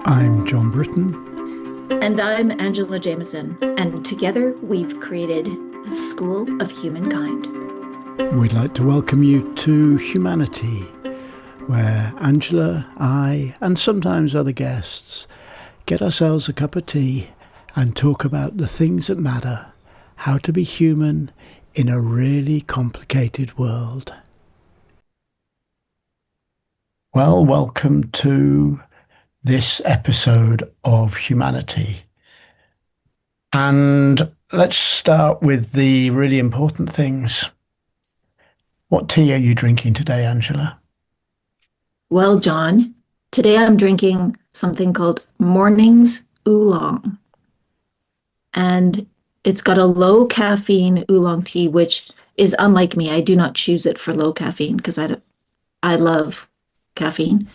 I'm John Britton. And I'm Angela Jamieson, and together we've created the School of Humankind. We'd like to welcome you to Humanity, where Angela, I, and sometimes other guests get ourselves a cup of tea and talk about the things that matter, how to be human in a really complicated world. Well, welcome to this episode of Humanity. And let's start with the really important things. What tea are you drinking today, Angela? Well, John, today I'm drinking something called Morning's Oolong. And it's got a low caffeine oolong tea, which is unlike me. I do not choose it for low caffeine because I love caffeine.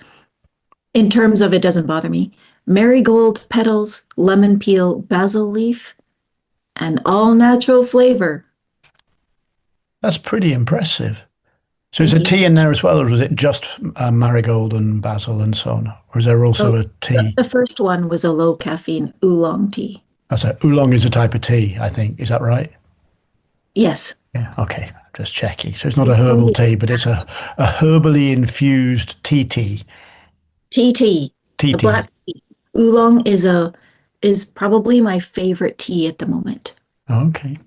In terms of it doesn't bother me. Marigold petals, lemon peel, basil leaf, and all natural flavor. That's pretty impressive. So is Thank a you. tea in there as well, or is it just marigold and basil and so on? Or is there also So a tea? the first one was a low caffeine oolong tea. That's a oolong is a type of tea, I think. Is that right? Yes. Yeah, okay. I'm just checking. So it's not a It's herbal totally tea, but it's a herbally infused tea. tea, Tea the tea. black tea. Oolong is probably my favorite tea at the moment. Okay.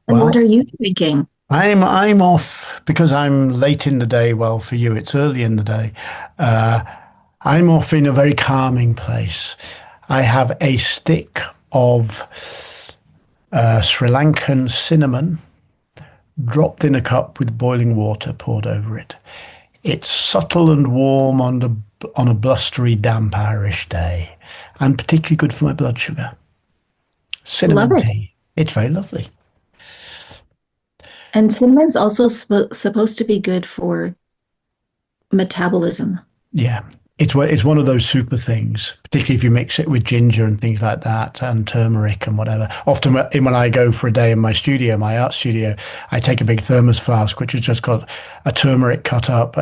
And what Well, are you drinking? I'm off because I'm late in the day. Well, for you, it's early in the day. Uh, I'm off in a very calming place. I have a stick of Sri Lankan cinnamon dropped in a cup with boiling water poured over it. It's subtle and warm on a blustery, damp Irish day, and particularly good for my blood sugar. Love Cinnamon it. tea. It's very lovely. And cinnamon's also supposed to be good for metabolism. Yeah, it's one of those super things, particularly if you mix it with ginger and things like that, and turmeric and whatever. Often when I go for a day in my studio, my art studio, I take a big thermos flask which has just got a turmeric cut up,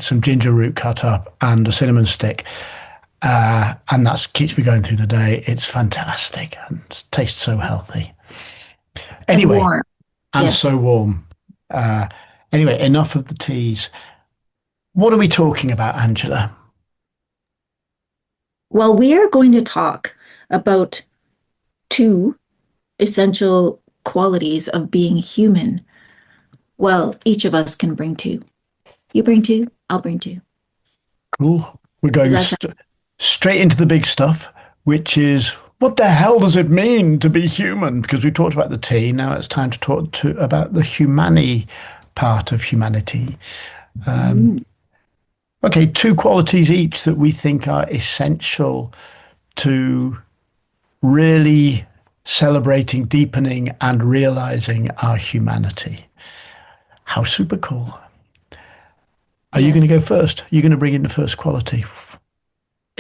some ginger root cut up, and a cinnamon stick, and that keeps me going through the day. It's fantastic and it tastes so healthy. And Anyway, warm. and Yes. so warm. Uh, anyway, enough of the teas. What are we talking about, Angela? Well, we are going to talk about two essential qualities of being human. Well, each of us can bring two. You bring two, I'll bring two. Cool. We're Does going that sound straight into the big stuff, which is what the hell does it mean to be human? Because we talked about the tea. Now it's time to talk about the humani part of humanity. mm, Okay, two qualities each that we think are essential to really celebrating, deepening, and realizing our humanity. How super cool. Are you going to yes. go first? Are you going to bring in the first quality?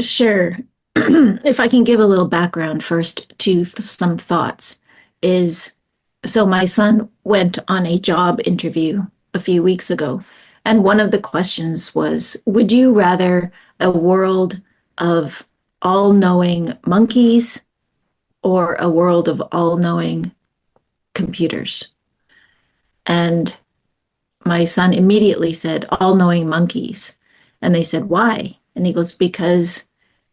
Sure. If I can give a little background first to some thoughts, is so my son went on a job interview a few weeks ago, and one of the questions was, would you rather a world of all-knowing monkeys or a world of all-knowing computers? And my son immediately said, all-knowing monkeys. And they said, why? And he goes, because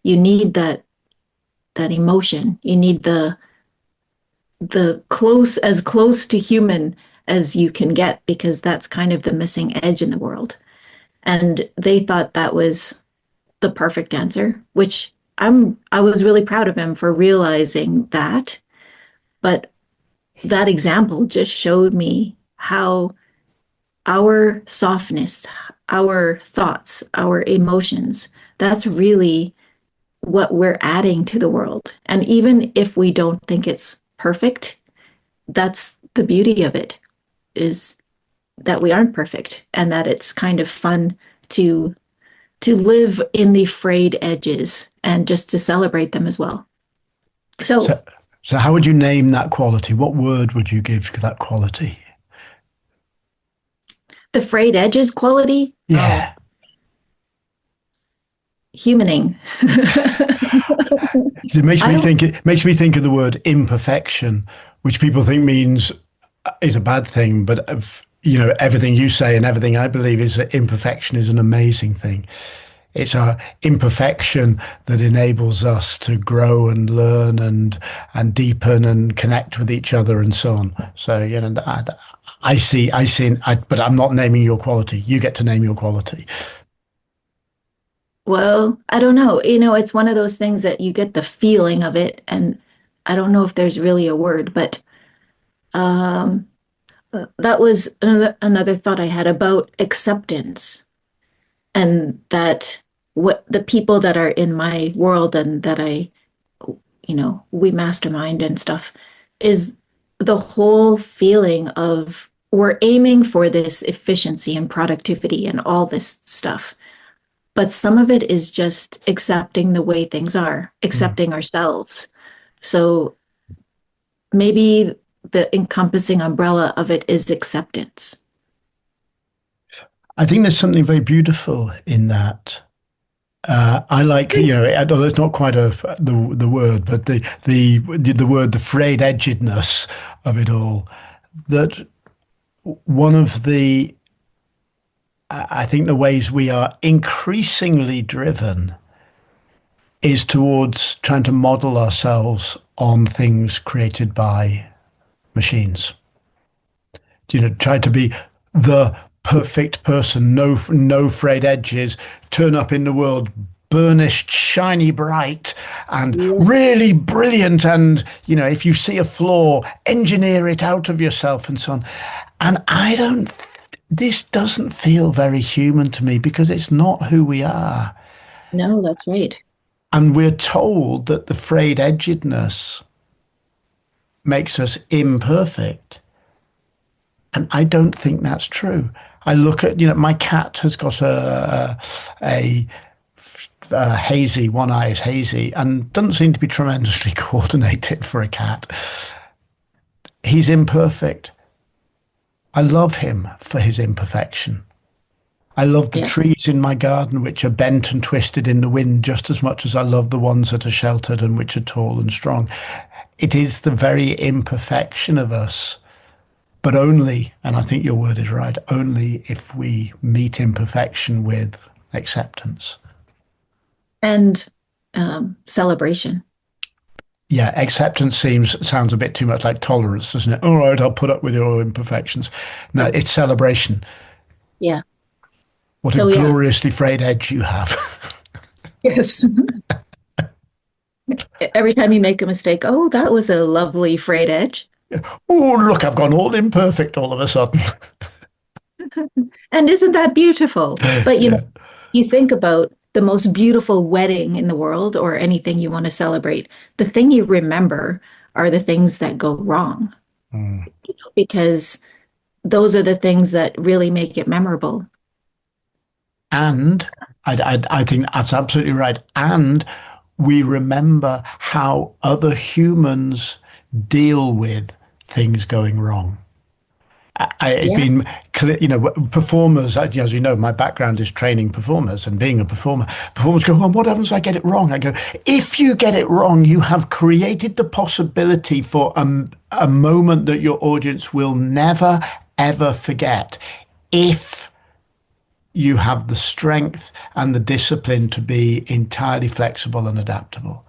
you need that emotion. You need the close to human as you can get, because that's kind of the missing edge in the world. And they thought that was the perfect answer, which I was really proud of him for realizing that. But that example just showed me how our softness, our thoughts, our emotions, that's really what we're adding to the world. And even if we don't think it's perfect, that's the beauty of it, is that we aren't perfect and that it's kind of fun to live in the frayed edges and just to celebrate them as well. So So, so how would you name that quality? What word would you give to that quality? the frayed edges quality, oh, Yeah. humaning. I don't It makes me think of the word imperfection, which people think means is a bad thing, but everything you say and everything I believe is that imperfection is an amazing thing. It's our imperfection that enables us to grow and learn and deepen and connect with each other and so on. So but I'm not naming your quality. You get to name your quality. Well, I don't know. It's one of those things that you get the feeling of it, and I don't know if there's really a word, but um, that was another thought I had about acceptance, and that what the people that are in my world and that we mastermind and stuff, is the whole feeling of we're aiming for this efficiency and productivity and all this stuff. But some of it is just accepting the way things are, Mm. accepting ourselves. So maybe the encompassing umbrella of it is acceptance. I think there's something very beautiful in that. I like, although it's not quite the word, but the word, the frayed edgedness of it all. That one of the, I think the ways we are increasingly driven is towards trying to model ourselves on things created by machines. Try to be the perfect person, no frayed edges, turn up in the world burnished, shiny bright, and Yeah. really brilliant. And, if you see a flaw, engineer it out of yourself and so on. And this doesn't feel very human to me because it's not who we are. No, that's right. And we're told that the frayed edgedness makes us imperfect. And I don't think that's true. I look at, my cat has got a hazy, one eye is hazy, and doesn't seem to be tremendously coordinated for a cat. He's imperfect. I love him for his imperfection. I love the Yeah. trees in my garden which are bent and twisted in the wind just as much as I love the ones that are sheltered and which are tall and strong. It is the very imperfection of us, but only, and I think your word is right, only if we meet imperfection with acceptance. And celebration. Yeah, acceptance sounds a bit too much like tolerance, doesn't it? All right, I'll put up with your imperfections. No, it's celebration. Yeah. What a So yeah. gloriously frayed edge you have. Yes. Every time you make a mistake, oh, that was a lovely frayed edge. Oh, look, I've gone all imperfect all of a sudden. And isn't that beautiful? But Yeah. you think about the most beautiful wedding in the world or anything you want to celebrate, the thing you remember are the things that go wrong Mm. because those are the things that really make it memorable. And I think that's absolutely right. And we remember how other humans deal with things going wrong. It's Yeah. been clear, performers, as you know, my background is training performers and being a performer. Performers go, well, what happens if I get it wrong? I go, if you get it wrong, you have created the possibility for a moment that your audience will never, ever forget if you have the strength and the discipline to be entirely flexible and adaptable.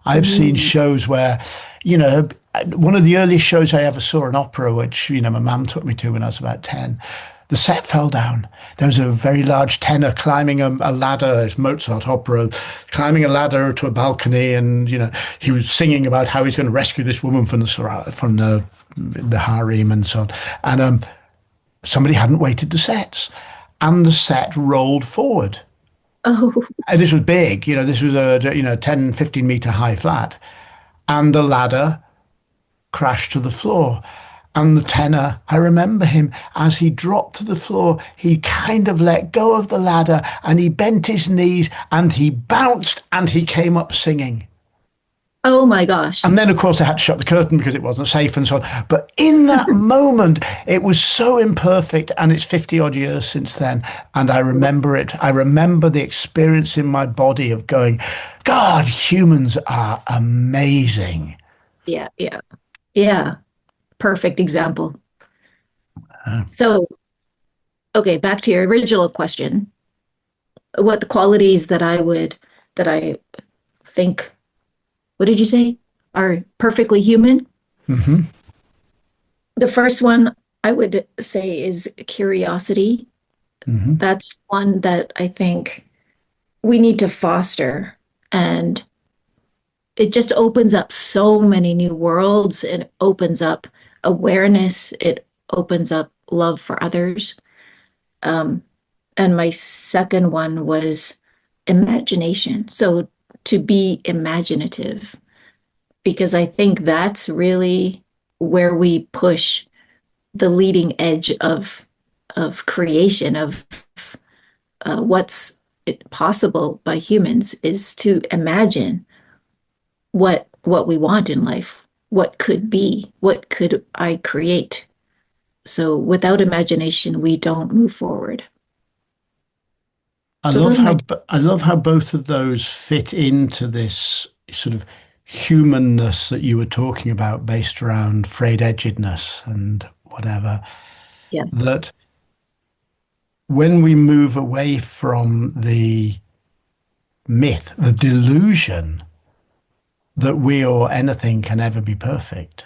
I've seen Mm. shows where, you know, one of the earliest shows I ever saw, an opera, which, my mum took me to when I was about 10, the set fell down. There was a very large tenor climbing a ladder, it's Mozart opera, climbing a ladder to a balcony. And, he was singing about how he's going to rescue this woman from the harem and so on. And somebody hadn't weighted the sets. And the set rolled forward. Oh, And this was big, this was a 10, 15 meter high flat. And the ladder crashed to the floor. And the tenor, I remember him as he dropped to the floor, he kind of let go of the ladder and he bent his knees and he bounced and he came up singing. Oh my gosh. And then, of course, they had to shut the curtain because it wasn't safe and so on. But in that moment, it was so imperfect. And it's 50 odd years since then. And I remember it. I remember the experience in my body of going, God, humans are amazing. Yeah, yeah, yeah. Perfect example. So, okay, back to your original question. What the qualities that I think, what did you say, are perfectly human? Hmm. The first one I would say is curiosity. Hmm. That's one that I think we need to foster. And it just opens up so many new worlds. It opens up awareness. It opens up love for others. Um, and my second one was imagination. So to be imaginative, because I think that's really where we push the leading edge of creation of what's possible by humans is to imagine what we want in life, what could be, what could I create. So without imagination, we don't move forward. I So love those are my how I love how both of those fit into this sort of humanness that you were talking about, based around frayed edgedness and whatever. yeah That when we move away from the myth, the delusion that we or anything can ever be perfect.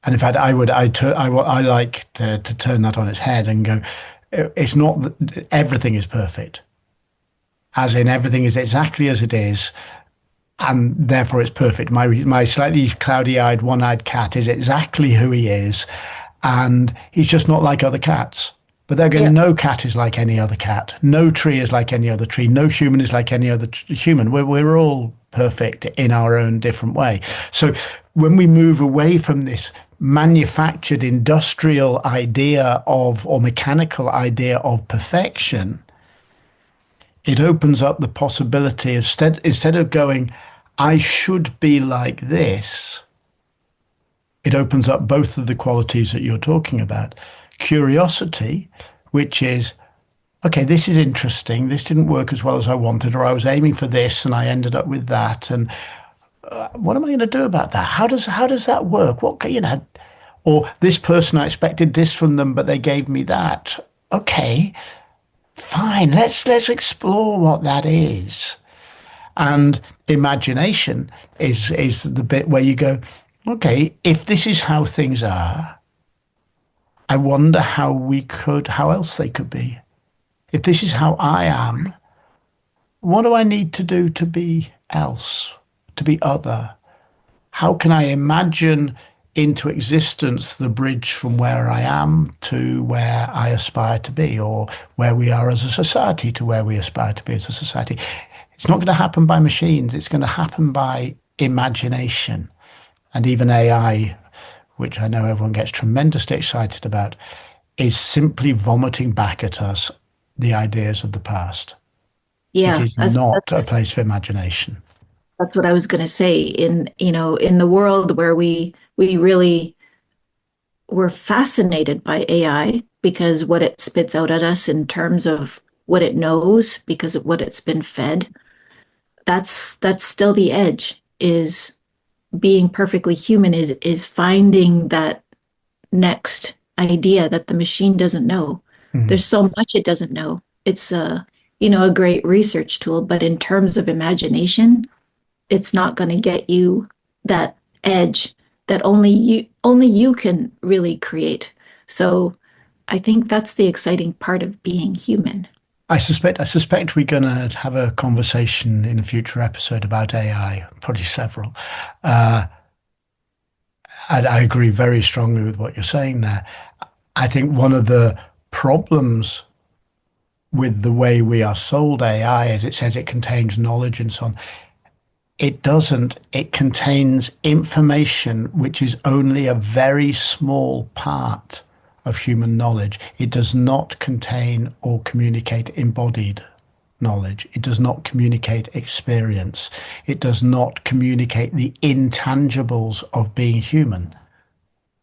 And in fact, I like to turn that on its head and go, it's not that everything is perfect, as in everything is exactly as it is, and therefore it's perfect. My slightly cloudy-eyed, one-eyed cat is exactly who he is, and he's just not like other cats. But then yeah again, no cat is like any other cat. No tree is like any other tree. No human is like any other human. We're all perfect in our own different way. So when we move away from this manufactured industrial idea of, or mechanical idea of perfection, it opens up the possibility, instead of going, I should be like this, it opens up both of the qualities that you're talking about. Curiosity, which is, okay, this is interesting. This didn't work as well as I wanted, or I was aiming for this and I ended up with that. And what am I going to do about that? How does that work? Or this person, I expected this from them, but they gave me that. Okay, fine. Let's explore what that is. And imagination is the bit where you go, okay, if this is how things are, I wonder how else they could be. If this is how I am, what do I need to do to be else, to be other? How can I imagine into existence the bridge from where I am to where I aspire to be, or where we are as a society to where we aspire to be as a society? It's not going to happen by machines, it's going to happen by imagination. And even AI, which I know everyone gets tremendously excited about, is simply vomiting back at us the ideas of the past. It yeah is not a place for imagination. that's what I was going to say. In in the world where we really were fascinated by AI because what it spits out at us in terms of what it knows because of what it's been fed, that's still the edge, is being perfectly human, is finding that next idea that the machine doesn't know. Mhm. There's so much it doesn't know. It's a great research tool, but in terms of imagination, it's not going to get you that edge that only you can really create. So I think that's the exciting part of being human. I suspect we're going to have a conversation in a future episode about AI, probably several. Uh, I agree very strongly with what you're saying there. I think one of the problems with the way we are sold AI is it says it contains knowledge and so on. It doesn't. It contains information which is only a very small part of human knowledge. It does not contain or communicate embodied knowledge. It does not communicate experience. It does not communicate the intangibles of being human,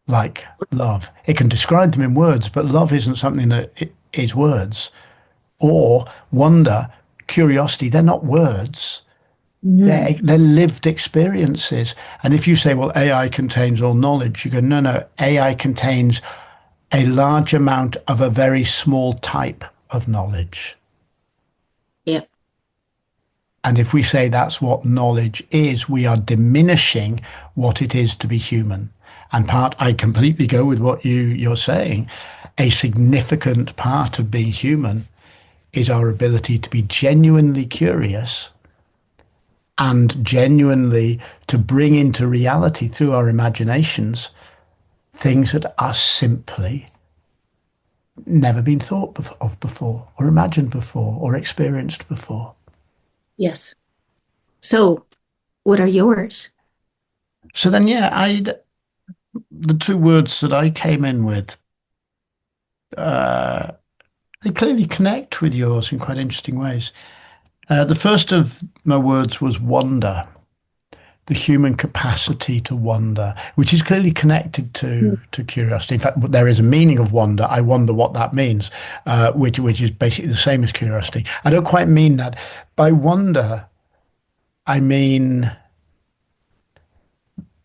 like love. It can describe them in words, but love isn't something that is words. Or wonder, curiosity, they're not words. Mhm. They're lived experiences. And if you say, well, AI contains all knowledge, you go, no, no, AI contains a large amount of a very small type of knowledge. Yeah. And if we say that's what knowledge is, we are diminishing what it is to be human. And I completely go with what you're saying. A significant part of being human is our ability to be genuinely curious and genuinely to bring into reality through our imaginations things that are simply never been thought of before, or imagined before, or experienced before. Yes. So, what are yours? So then, yeah, the two words that I came in with, uh, they clearly connect with yours in quite interesting ways. The first of my words was wonder, the human capacity to wonder, which is clearly connected to curiosity. In fact, there is a meaning of wonder. I wonder what that means, which is basically the same as curiosity. I don't quite mean that. By wonder, I mean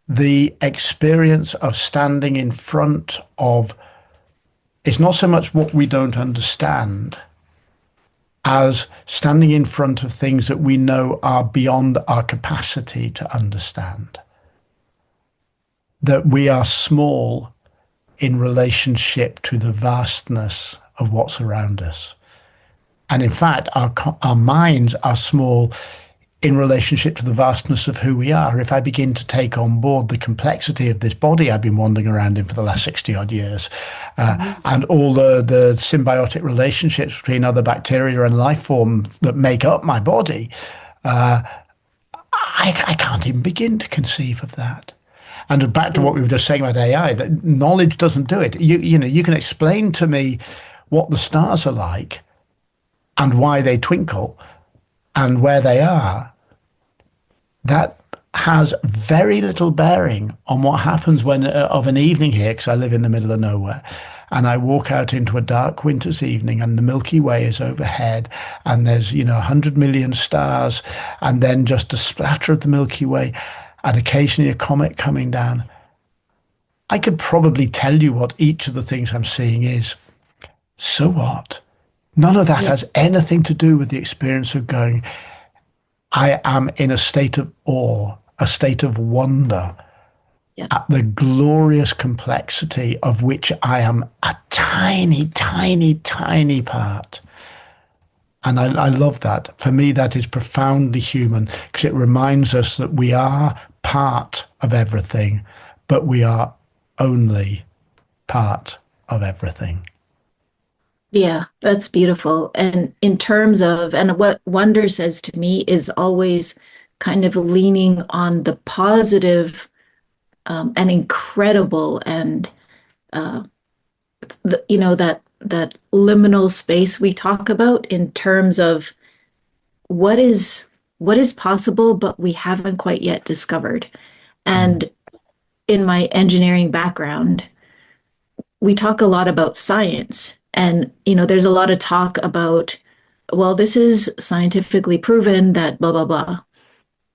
the experience of standing in front of, it's not so much what we don't understand as standing in front of things that we know are beyond our capacity to understand. That we are small in relationship to the vastness of what's around us. And in fact, our minds are small in relationship to the vastness of who we are. If I begin to take on board the complexity of this body I've been wandering around in for the last 60 odd years, and all the symbiotic relationships between other bacteria and life forms that make up my body, I can't even begin to conceive of that. And back to what we were just saying about AI, that knowledge doesn't do it. You can explain to me what the stars are like and why they twinkle and where they are. That has very little bearing on what happens when of an evening here, because I live in the middle of nowhere, and I walk out into a dark winter's evening, and the Milky Way is overhead, and there's 100 million stars, and then just a splatter of the Milky Way, and occasionally a comet coming down. I could probably tell you what each of the things I'm seeing is. So what? None of that Yeah. has anything to do with the experience of going, I am in a state of awe, a state of wonder Yeah. at the glorious complexity of which I am a tiny, tiny, tiny part. And I love that. For me, that is profoundly human because it reminds us that we are part of everything, but we are only part of everything. Yeah, that's beautiful. And in terms of, and what wonder says to me is always kind of leaning on the positive, and incredible and uh, that liminal space we talk about in terms of what is what is possible, but we haven't quite yet discovered. Mm. And in my engineering background, we talk a lot about science. And, there's a lot of talk about, well, this is scientifically proven that blah, blah, blah.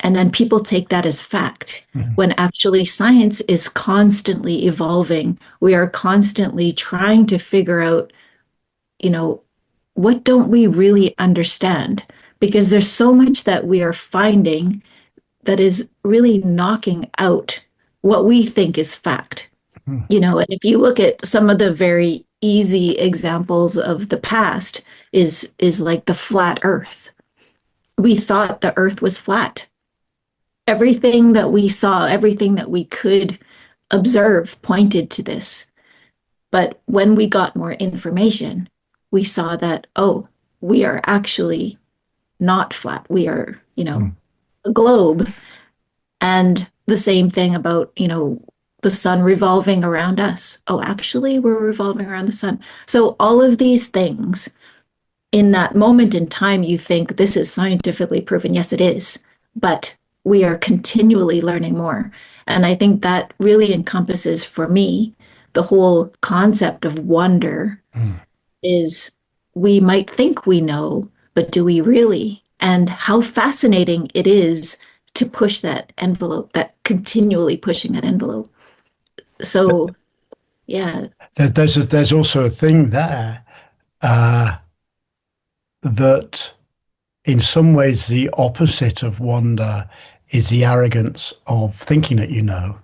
And then people take that as fact Mm. when actually science is constantly evolving. We are constantly trying to figure out, you know, what don't we really understand? Because there's so much that we are finding that is really knocking out what we think is fact. Mm. And if you look at some of the very easy examples of the past is like the flat earth. We thought the earth was flat. Everything that we saw, everything that we could observe pointed to this. But when we got more information, we saw that, oh, we are actually not flat. We are, Mm. a globe. And the same thing about, the sun revolving around us. Oh, actually, we're revolving around the sun. So all of these things in that moment in time, you think this is scientifically proven. Yes, it is, but we are continually learning more. And I think that really encompasses for me the whole concept of wonder Mm. is we might think we know, but do we really? And how fascinating it is to push that envelope, that continually pushing that envelope. So, yeah. There's also a thing there that in some ways the opposite of wonder is the arrogance of thinking that you know.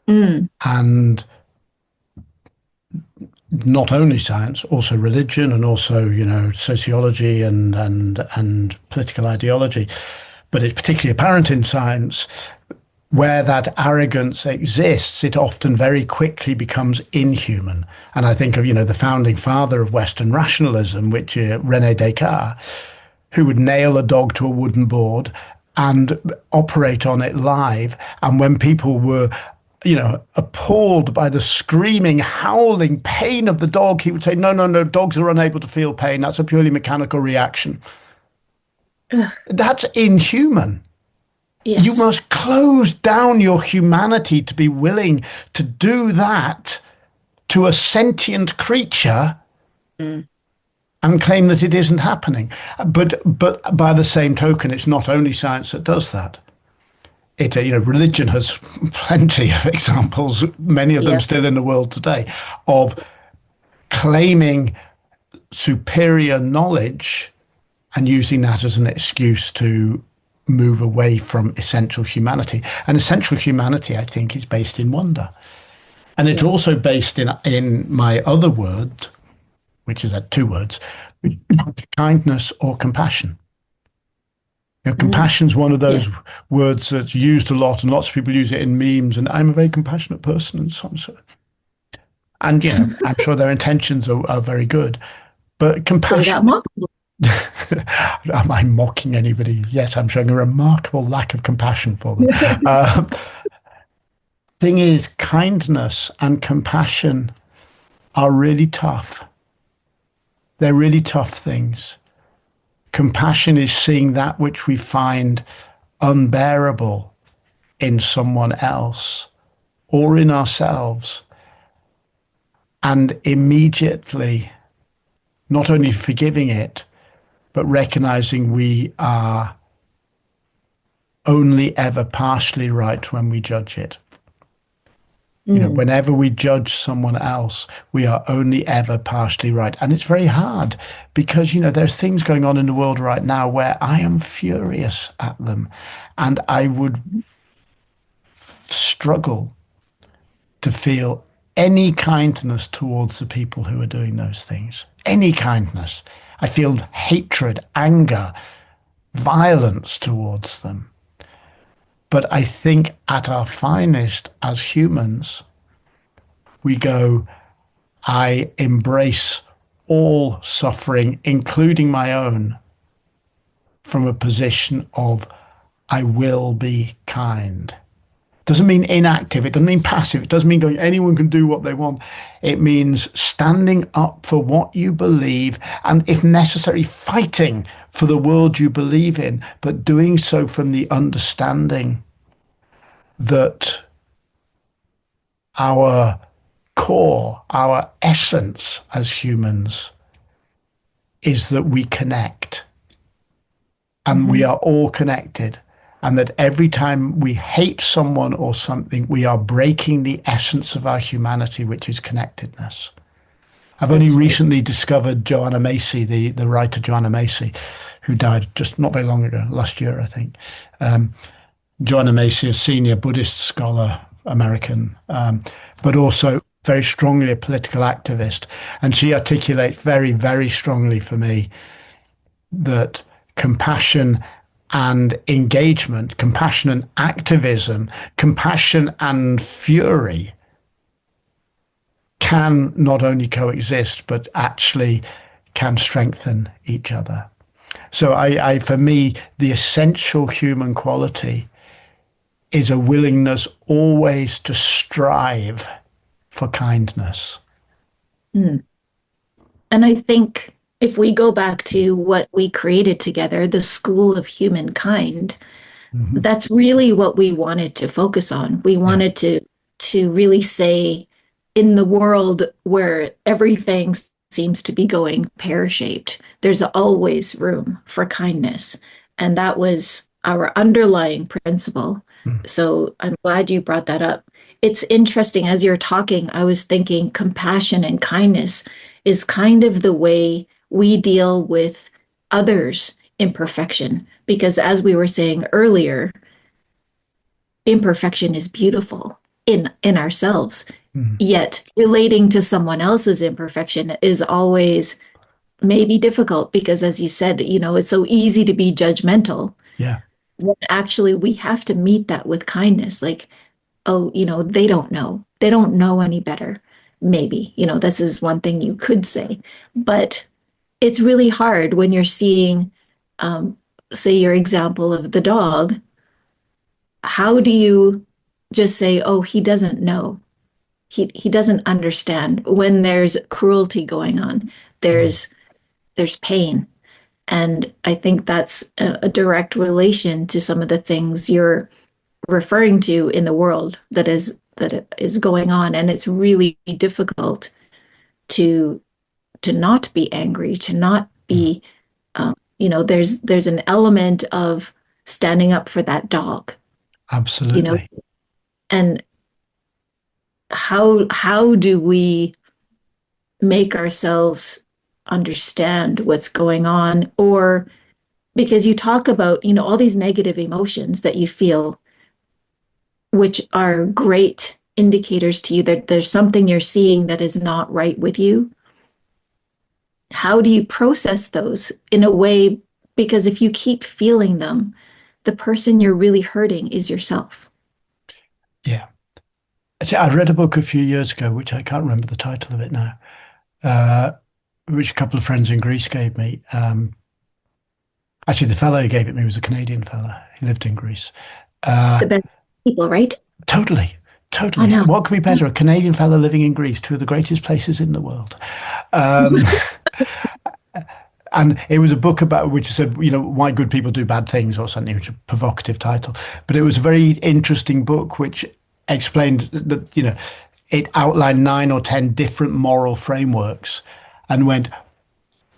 Mm, And not only science, also religion and also, sociology and political ideology. But it's particularly apparent in science where that arrogance exists, it often very quickly becomes inhuman. And I think of, the founding father of Western rationalism, which René Descartes, who would nail a dog to a wooden board and operate on it live. And when people were, appalled by the screaming, howling pain of the dog, he would say, no, no, no, dogs are unable to feel pain. That's a purely mechanical reaction. ugh, That's inhuman. You yes. must close down your humanity to be willing to do that to a sentient creature Mm, and claim that it isn't happening. But by the same token, it's not only science that does that. Religion has plenty of examples, many of them yeah. still in the world today, of claiming superior knowledge and using that as an excuse to move away from essential humanity. And essential humanity, I think, is based in wonder. And it's Yes. also based in my other word, which is two words, kindness or compassion. Mm, Compassion's one of yeah. those words that's used a lot, and lots of people use it in memes. And I'm a very compassionate person, and so on. And I'm sure their intentions are very good, but They got compassion. mocked. Am I mocking anybody? Yes, I'm showing a remarkable lack of compassion for them. Thing is, kindness and compassion are really tough. They're really tough things. Compassion is seeing that which we find unbearable in someone else or in ourselves and immediately not only forgiving it, but recognizing we are only ever partially right when we judge it. Mm, Whenever we judge someone else, we are only ever partially right. And it's very hard because, there's things going on in the world right now where I am furious at them. And I would struggle to feel any kindness towards the people who are doing those things. Any kindness. I feel hatred, anger, violence towards them. But I think at our finest as humans, we go, I embrace all suffering, including my own, from a position of I will be kind. Doesn't mean inactive. It doesn't mean passive. It doesn't mean going, anyone can do what they want. It means standing up for what you believe and, if necessary, fighting for the world you believe in, but doing so from the understanding that our core, our essence as humans is that we connect and we mhm. are all connected. And that every time we hate someone or something, we are breaking the essence of our humanity, which is connectedness. I've only That's very, recently discovered Joanna Macy, the writer Joanna Macy, who died just not very long ago, last year, I think. Joanna Macy, a senior Buddhist scholar, American, but also very strongly a political activist. And she articulates very, very strongly for me that compassion and engagement, compassion and activism, compassion and fury can not only coexist, but actually can strengthen each other. So for me, the essential human quality is a willingness always to strive for kindness. mm. And I think if we go back to what we created together, the School of Humankind, Hmm. that's really what we wanted to focus on. We Yeah. wanted to really say, in the world where everything seems to be going pear-shaped, there's always room for kindness. And that was our underlying principle. Mm. So I'm glad you brought that up. It's interesting, as you're talking, I was thinking compassion and kindness is kind of the way we deal with others' imperfection. Because as we were saying earlier, imperfection is beautiful in ourselves. Mm. Yet relating to someone else's imperfection is always maybe difficult because, as you said, it's so easy to be judgmental Yeah. when actually we have to meet that with kindness. Like, oh, they don't know. They don't know any better. Maybe, this is one thing you could say, but it's really hard when you're seeing, um, say, your example of the dog. How do you just say, oh, he doesn't know? He doesn't understand when there's cruelty going on. Mm. There's pain. And I think that's a direct relation to some of the things you're referring to in the world that is going on. And it's really difficult to not be angry, to not Mm. be there's an element of standing up for that dog, you know, Absolutely. and how do we make ourselves understand what's going on? Or because you talk about all these negative emotions that you feel, which are great indicators to you that there's something you're seeing that is not right with you. How do you process those in a way? Because if you keep feeling them, the person you're really hurting is yourself. Yeah. See, I read a book a few years ago, which I can't remember the title of it now, uh, which a couple of friends in Greece gave me. Actually, the fellow who gave it me was a Canadian fellow. He lived in Greece. Uh, The best people, right? totally, I totally. know. What could be better? A Canadian fellow living in Greece, two of the greatest places in the world. Um, and it was a book about which said, why good people do bad things or something, which is a provocative title. But it was a very interesting book which explained that, it outlined 9 or 10 different moral frameworks and went,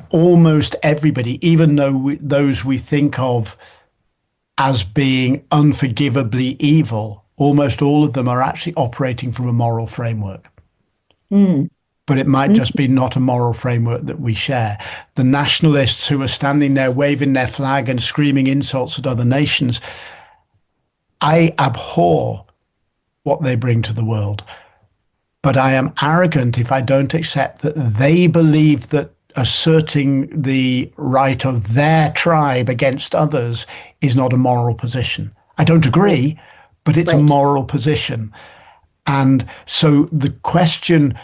almost everybody, even though those we think of as being unforgivably evil, almost all of them are actually operating from a moral framework. Mm, But it might mm, just be not a moral framework that we share. The nationalists who are standing there waving their flag and screaming insults at other nations, I abhor what they bring to the world. But I am arrogant if I don't accept that they believe that asserting the right of their tribe against others is not a moral position. I don't right, agree, but it's a right. moral position. And so the question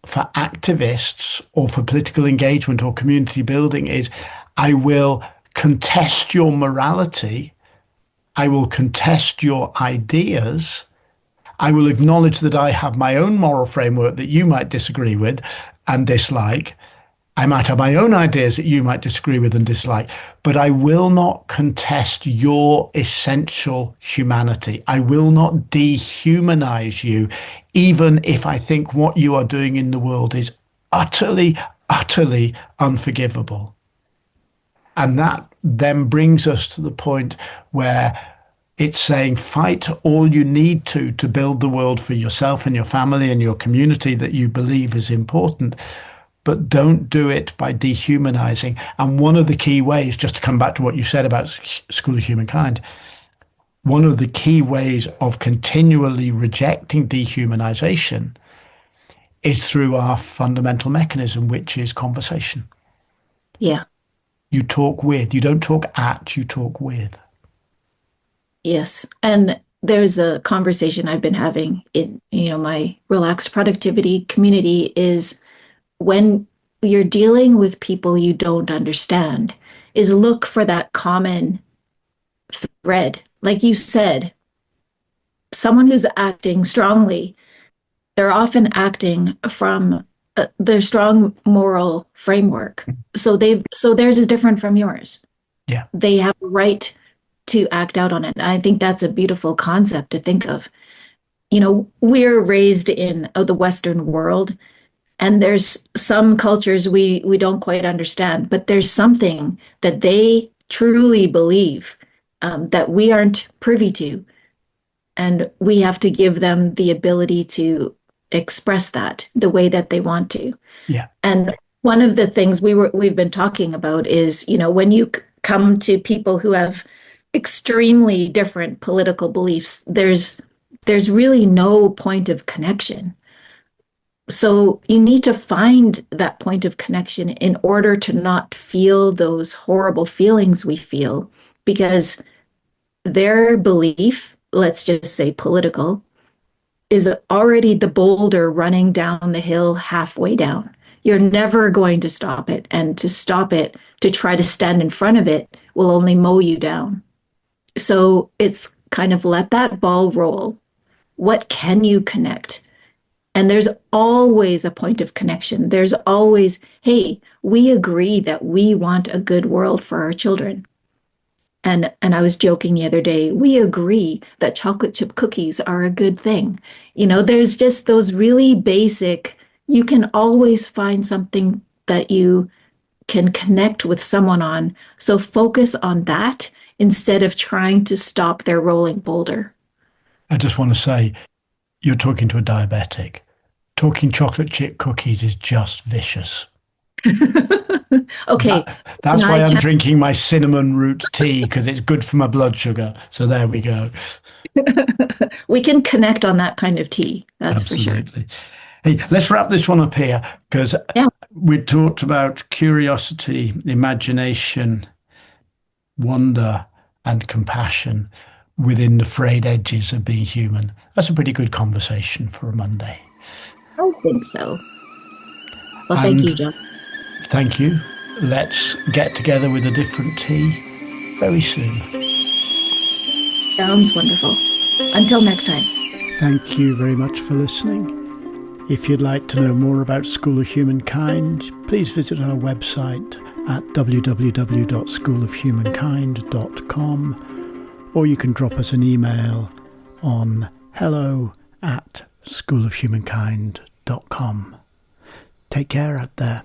for activists or for political engagement or community building is, I will contest your morality. I will contest your ideas. I will acknowledge that I have my own moral framework that you might disagree with and dislike. I might have my own ideas that you might disagree with and dislike, but I will not contest your essential humanity. I will not dehumanize you, even if I think what you are doing in the world is utterly, utterly unforgivable. And that then brings us to the point where it's saying fight all you need to build the world for yourself and your family and your community that you believe is important, but don't do it by dehumanizing. And one of the key ways, just to come back to what you said about School of Humankind, one of the key ways of continually rejecting dehumanization is through our fundamental mechanism, which is conversation. Yeah. You talk with, you don't talk at, you talk with. Yes. And there's a conversation I've been having in, my relaxed productivity community is when you're dealing with people you don't understand, is look for that common thread. Like you said, someone who's acting strongly, they're often acting from their strong moral framework. So theirs is different from yours. Yeah. They have a right to act out on it. And I think that's a beautiful concept to think of. We're raised in the Western world, and there's some cultures we don't quite understand, but there's something that they truly believe, that we aren't privy to, and we have to give them the ability to express that the way that they want to. Yeah. And one of the things we've been talking about is, when you come to people who have extremely different political beliefs, there's really no point of connection. So you need to find that point of connection in order to not feel those horrible feelings we feel, because their belief, let's just say political, is already the boulder running down the hill halfway down. You're never going to stop it. And to stop it, to try to stand in front of it, will only mow you down. So it's kind of let that ball roll. What can you connect? And there's always a point of connection. There's always, hey, we agree that we want a good world for our children. And I was joking the other day, we agree that chocolate chip cookies are a good thing. There's just those really basic, you can always find something that you can connect with someone on. So focus on that instead of trying to stop their rolling boulder. I just want to say, you're talking to a diabetic. Talking chocolate chip cookies is just vicious. Okay. That's why I'm drinking my cinnamon root tea, because it's good for my blood sugar. So there we go. We can connect on that kind of tea. That's Absolutely. for sure. Hey, let's wrap this one up here, because we talked about curiosity, imagination, wonder, and compassion within the frayed edges of being human. That's a pretty good conversation for a Monday. I think so. Well, thank you, John. Thank you. Let's get together with a different tea very soon. Sounds wonderful. Until next time. Thank you very much for listening. If you'd like to know more about School of Humankind, please visit our website at www.schoolofhumankind.com, or you can drop us an email on hello@schoolofhumankind.com. Take care out there.